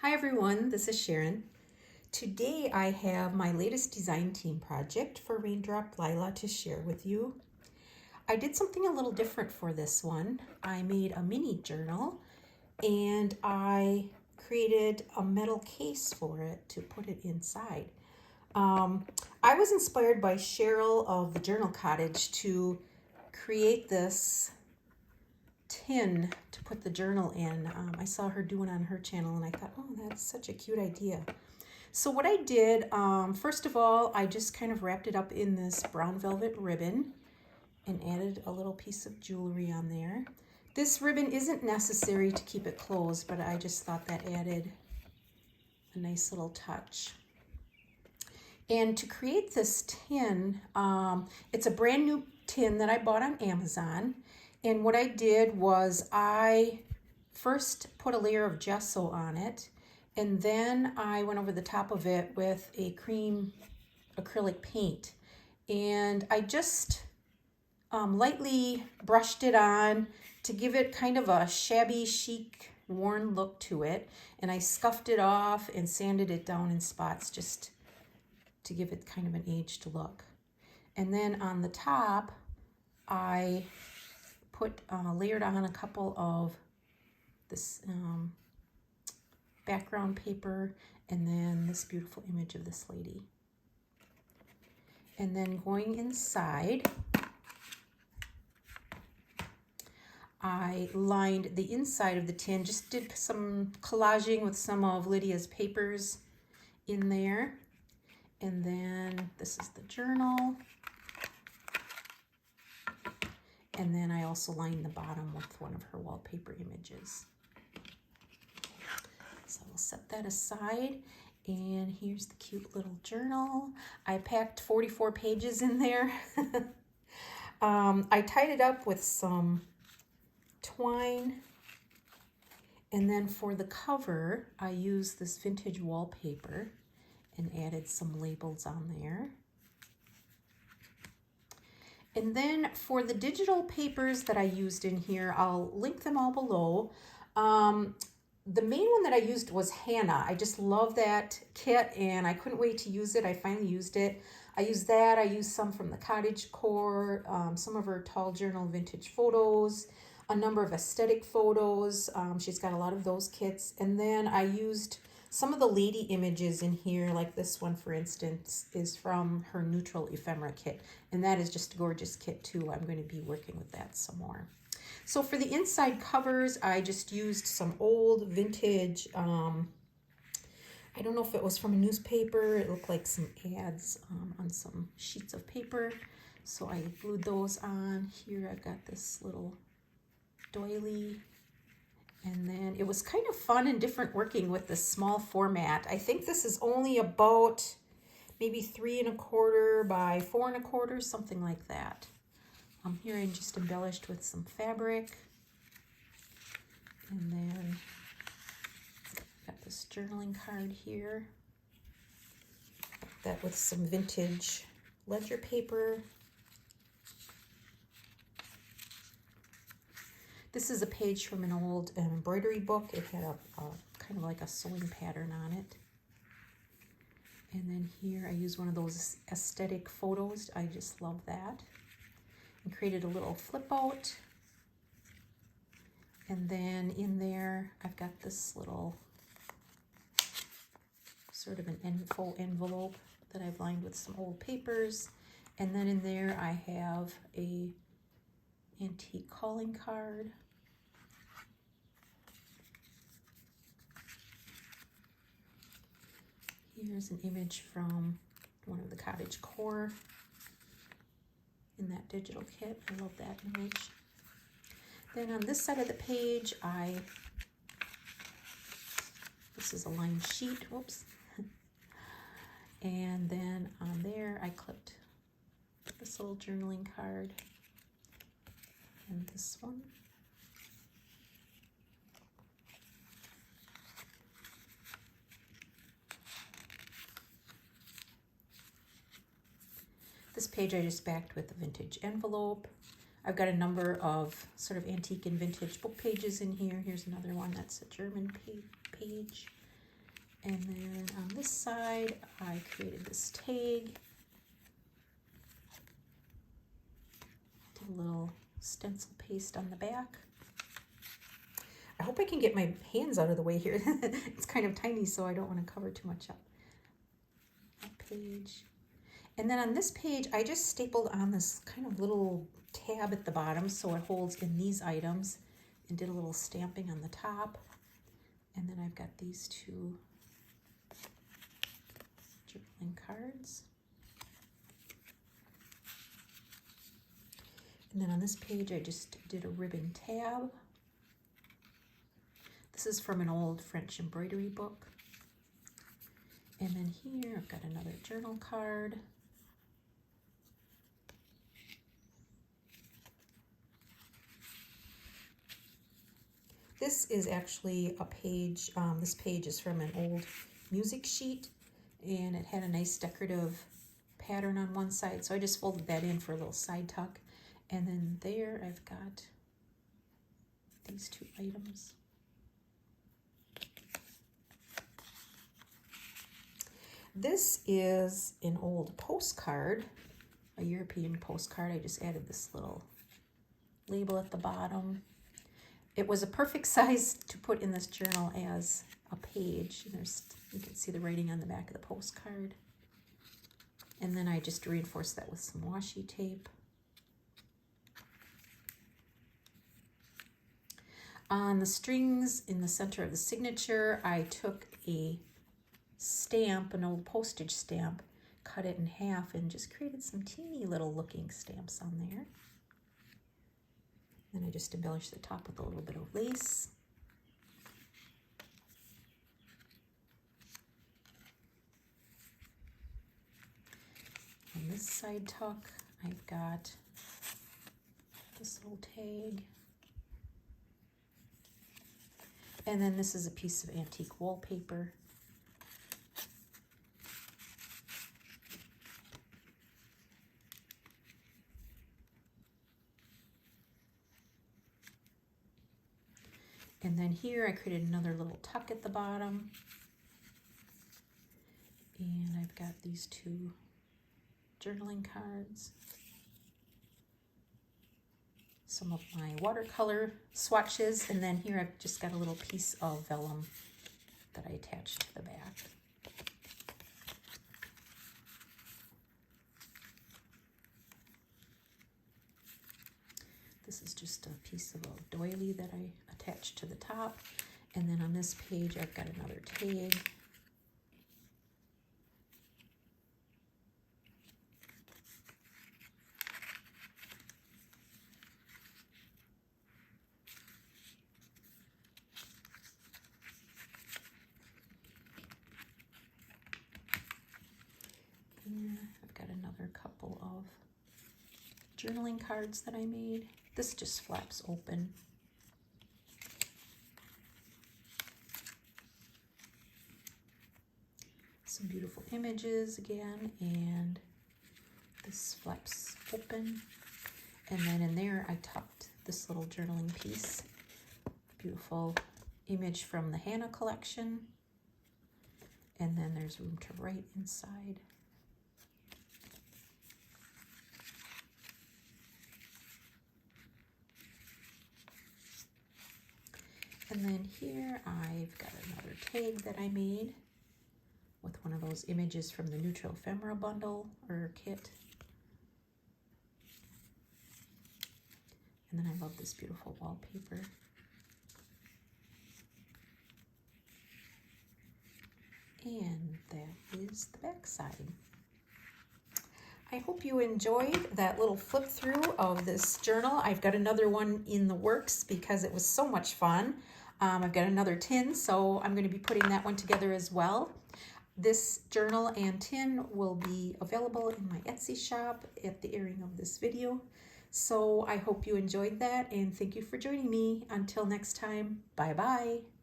Hi everyone, this is Sharon. Today I have my latest design team project for Raindrop Lila to share with you. I did something a little different for this one. I made a mini journal and I created a metal case for it to put it inside. I was inspired by Cheryl of the Journal Cottage to create this tin to put the journal in. I saw her doing on her channel and I thought, oh, that's such a cute idea. So what I did, first of all, I just kind of wrapped it up in this brown velvet ribbon and added a little piece of jewelry on there. This ribbon isn't necessary to keep it closed, but I just thought that added a nice little touch. And to create this tin, it's a brand new tin that I bought on Amazon. And what I did was I first put a layer of gesso on it, and then I went over the top of it with a cream acrylic paint. And I just lightly brushed it on to give it kind of a shabby chic worn look to it. And I scuffed it off and sanded it down in spots just to give it kind of an aged look. And then on the top, I layered on a couple of this background paper and then this beautiful image of this lady. And then going inside, I lined the inside of the tin, just did some collaging with some of Lydia's papers in there. And then this is the journal. And then I also lined the bottom with one of her wallpaper images. So we'll set that aside. And here's the cute little journal. I packed 44 pages in there. I tied it up with some twine. And then for the cover, I used this vintage wallpaper and added some labels on there. And then for the digital papers that I used in here, I'll link them all below. The main one that I used was Hannah. I just love that kit and I couldn't wait to use it. I finally used it. I used that. I used some from the Cottage Core, some of her Tall Journal vintage photos, a number of aesthetic photos. She's got a lot of those kits. And then I used some of the lady images in here, like this one, for instance, is from her Neutral Ephemera kit. And that is just a gorgeous kit, too. I'm going to be working with that some more. So for the inside covers, I just used some old vintage, I don't know if it was from a newspaper. It looked like some ads on some sheets of paper. So I glued those on. Here I've got this little doily. And then it was kind of fun and different working with this small format. I think this is only about maybe 3 1/4 by 4 1/4, something like that. Here I just embellished with some fabric. And then got this journaling card here. That with some vintage ledger paper. This is a page from an old embroidery book. It had a kind of like a sewing pattern on it. And then here I use one of those aesthetic photos. I just love that. And created a little flip out. And then in there, I've got this little sort of an info envelope that I've lined with some old papers. And then in there I have a antique calling card. Here's an image from one of the Cottage Core in that digital kit. I love that image. Then on this side of the page, this is a lined sheet, whoops. And then on there, I clipped this little journaling card and this one. This page I just backed with a vintage envelope. I've got a number of sort of antique and vintage book pages in here. Here's another one that's a German page. And then on this side, I created this tag. Did a little stencil paste on the back. I hope I can get my hands out of the way here. It's kind of tiny, so I don't want to cover too much up. That page. And then on this page, I just stapled on this kind of little tab at the bottom so it holds in these items, and did a little stamping on the top. And then I've got these two journaling cards. And then on this page, I just did a ribbon tab. This is from an old French embroidery book. And then here I've got another journal card. This is actually a page, this page is from an old music sheet, and it had a nice decorative pattern on one side, so I just folded that in for a little side tuck. And then there I've got these two items. This is an old postcard, a European postcard. I just added this little label at the bottom. It was a perfect size to put in this journal as a page. You can see the writing on the back of the postcard. And then I just reinforced that with some washi tape. On the strings in the center of the signature, I took a stamp, an old postage stamp, cut it in half, and just created some teeny little looking stamps on there. Then I just embellished the top with a little bit of lace. On this side tuck, I've got this little tag. And then this is a piece of antique wallpaper. And then here I created another little tuck at the bottom. And I've got these two journaling cards. Some of my watercolor swatches, and then here I've just got a little piece of vellum that I attached to the back. This is just a piece of a doily that I attached to the top. And then on this page, I've got another tag. And I've got another couple of journaling cards that I made. This just flaps open. Some beautiful images again, and this flaps open. And then in there I tucked this little journaling piece. Beautiful image from the Hannah collection. And then there's room to write inside. And then here I've got another tag that I made with one of those images from the Neutral Ephemera bundle or kit. And then I love this beautiful wallpaper. And that is the back side. I hope you enjoyed that little flip through of this journal. I've got another one in the works because it was so much fun. I've got another tin, so I'm going to be putting that one together as well. This journal and tin will be available in my Etsy shop at the airing of this video. So I hope you enjoyed that, and thank you for joining me. Until next time, bye-bye.